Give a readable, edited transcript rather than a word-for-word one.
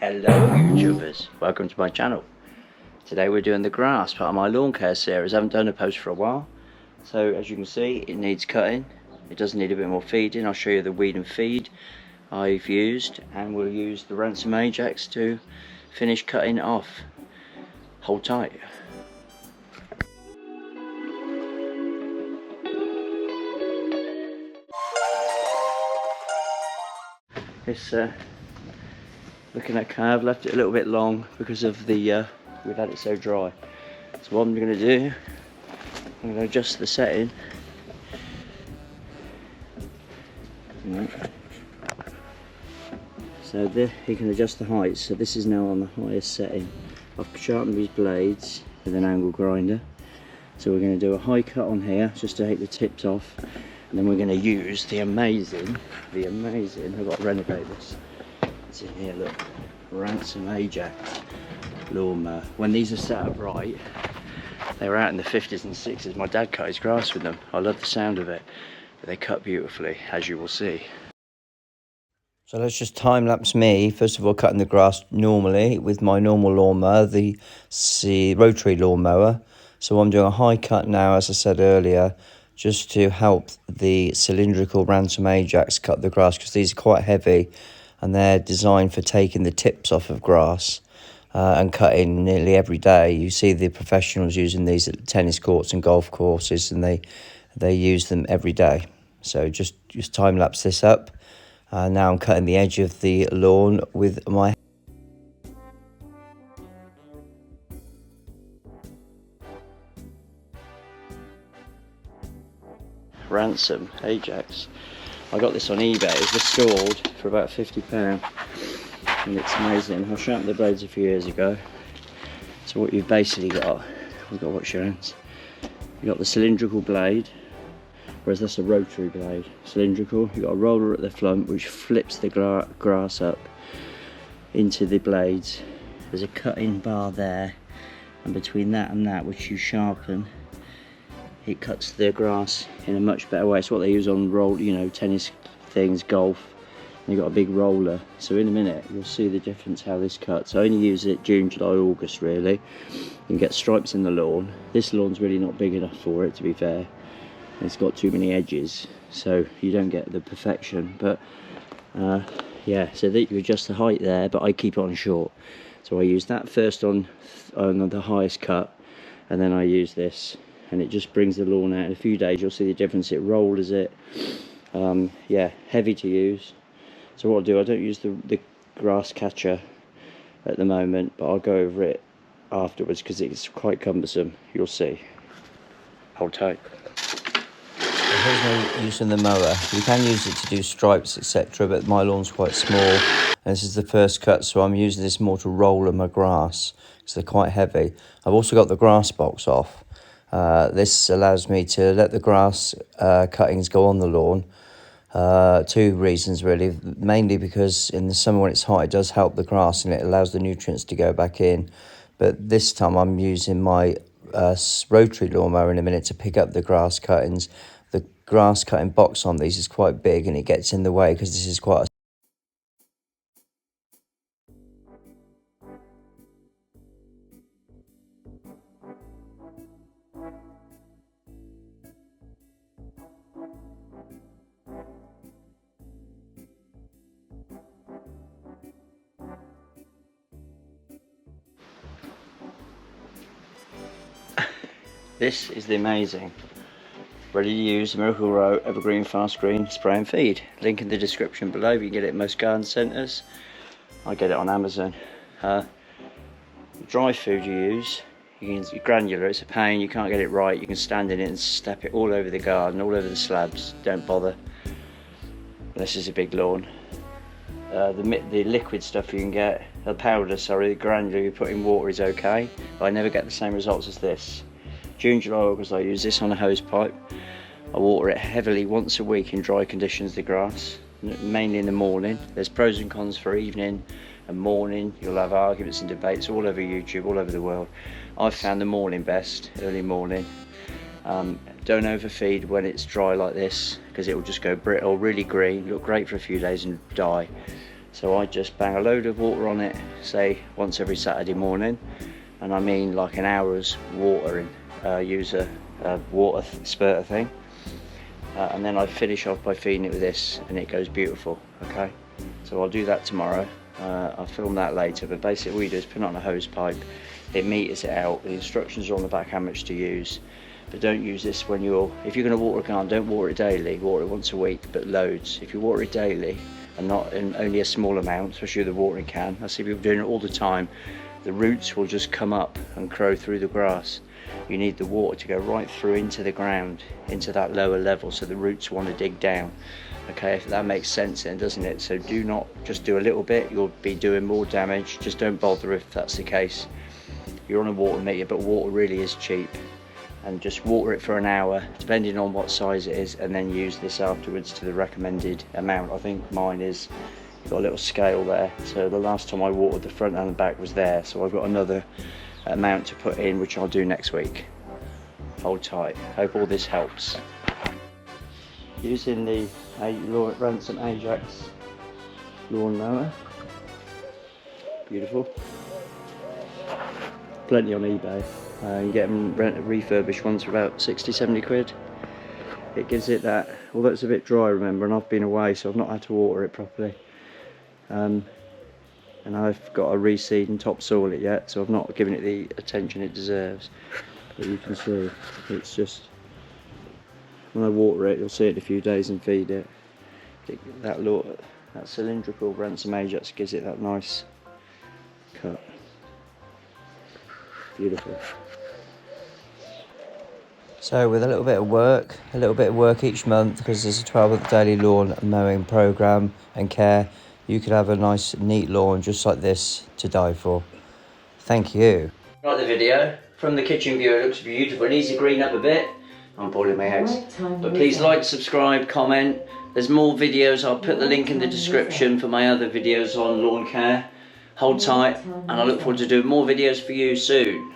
Hello YouTubers, welcome to my channel. Today we're doing the grass part of my lawn care series. I haven't done a post for a while, so as you can see it needs cutting. It does need a bit more feeding. I'll show you the weed and feed I've used, and we'll use the Ransom Ajax to finish cutting it off. Hold tight. This looking at curve, left it a little bit long because of the we've had it so dry. So what I'm going to do, I'm going to adjust the setting. So there you can adjust the height. So this is now on the highest setting. I've sharpened these blades with an angle grinder. So we're going to do a high cut on here just to take the tips off, and then we're going to use the amazing, I've got to renovate this. It's in here, look, Ransom Ajax lawnmower. When these are set up right, they were out in the 50s and 60s. My dad cut his grass with them. I love the sound of it, but they cut beautifully, as you will see. So let's just time lapse me, first of all, cutting the grass normally with my normal lawnmower, the rotary lawnmower. So I'm doing a high cut now, as I said earlier, just to help the cylindrical Ransom Ajax cut the grass, because these are quite heavy and they're designed for taking the tips off of grass and cutting nearly every day. You see the professionals using these at tennis courts and golf courses, and they use them every day. So just time lapse this up. Now I'm cutting the edge of the lawn with my Ransom Ajax. I got this on eBay. It was restored for about £50, and it's amazing. I sharpened the blades a few years ago. So what you've basically got, I've got to watch your hands. You've got the cylindrical blade, whereas that's a rotary blade. Cylindrical, you've got a roller at the front which flips the grass up into the blades. There's a cutting bar there, and between that and that, which you sharpen, it cuts the grass in a much better way. It's what they use on tennis things, golf. And you've got a big roller. So in a minute you'll see the difference how this cuts. I only use it June, July, August really. You can get stripes in the lawn. This lawn's really not big enough for it, to be fair. It's got too many edges, so you don't get the perfection. But yeah, so that you adjust the height there, but I keep it on short. So I use that first on the highest cut, and then I use this, and it just brings the lawn out. In a few days you'll see the difference. It rollers it. Yeah, heavy to use. So what I'll do, I don't use the grass catcher at the moment, but I'll go over it afterwards because it's quite cumbersome. You'll see. Hold tight. Here's no use in the mower. You can use it to do stripes, etc., but my lawn's quite small, and this is the first cut, so I'm using this more to roller my grass because they're quite heavy. I've also got the grass box off. This allows me to let the grass cuttings go on the lawn. Two reasons really, mainly because in the summer when it's hot it does help the grass and it allows the nutrients to go back in, but this time I'm using my rotary lawnmower in a minute to pick up the grass cuttings. The grass cutting box on these is quite big and it gets in the way because this is quite a This is the amazing, ready to use Miracle Row Evergreen Fast Green Spray and Feed. Link in the description below. You can get it at most garden centres. I get it on Amazon. Dry food you use, it's granular, it's a pain, you can't get it right. You can stand in it and step it all over the garden, all over the slabs. Don't bother. This is a big lawn. The liquid stuff you can get, the powder, sorry, the granular you put in water is okay, but I never get the same results as this. June, July, August I use this on a hose pipe. I water it heavily once a week in dry conditions, the grass, mainly in the morning. There's pros and cons for evening and morning. You'll have arguments and debates all over YouTube, all over the world. I've found the morning best, early morning. Don't overfeed when it's dry like this because it will just go brittle, really green, look great for a few days and die. So I just bang a load of water on it, say once every Saturday morning, and I mean like an hour's watering. Use a water spurter thing, and then I finish off by feeding it with this, and it goes beautiful. Okay, so I'll do that tomorrow. I'll film that later, but basically all you do is put it on a hose pipe, it meters it out, the instructions are on the back how much to use, but don't use this when if you're going to water a garden, don't water it daily, water it once a week, but loads. If you water it daily and not in only a small amount, especially with a watering can, I see people doing it all the time, the roots will just come up and grow through the grass. You need the water to go right through into the ground, into that lower level, so the roots want to dig down. Okay, if that makes sense then, doesn't it? So do not just do a little bit, you'll be doing more damage. Just don't bother if that's the case. You're on a water meter, but water really is cheap. And just water it for an hour, depending on what size it is, and then use this afterwards to the recommended amount. I think mine is, got a little scale there. So the last time I watered, the front and the back was there. So I've got another amount to put in, which I'll do next week. Hold tight. Hope all this helps. Using the Ransom Ajax lawn mower. Beautiful. Plenty on eBay. You can get them refurbished ones for about 60-70 quid. It gives it that, although it's a bit dry, remember, and I've been away, so I've not had to water it properly. And I've got to reseed and topsoil it yet, so I've not given it the attention it deserves. But you can see, it's just, when I water it, you'll see it in a few days and feed it. That cylindrical Ransom Ajax gives it that nice cut. Beautiful. So with a little bit of work each month, because there's a 12-month daily lawn mowing programme and care, you could have a nice neat lawn just like this to die for. Thank you. Like the video, from the kitchen view it looks beautiful. It needs to green up a bit. I'm boiling my eggs. But please like, subscribe, comment. There's more videos, I'll put the link in the description for my other videos on lawn care. Hold tight, and I look forward to doing more videos for you soon.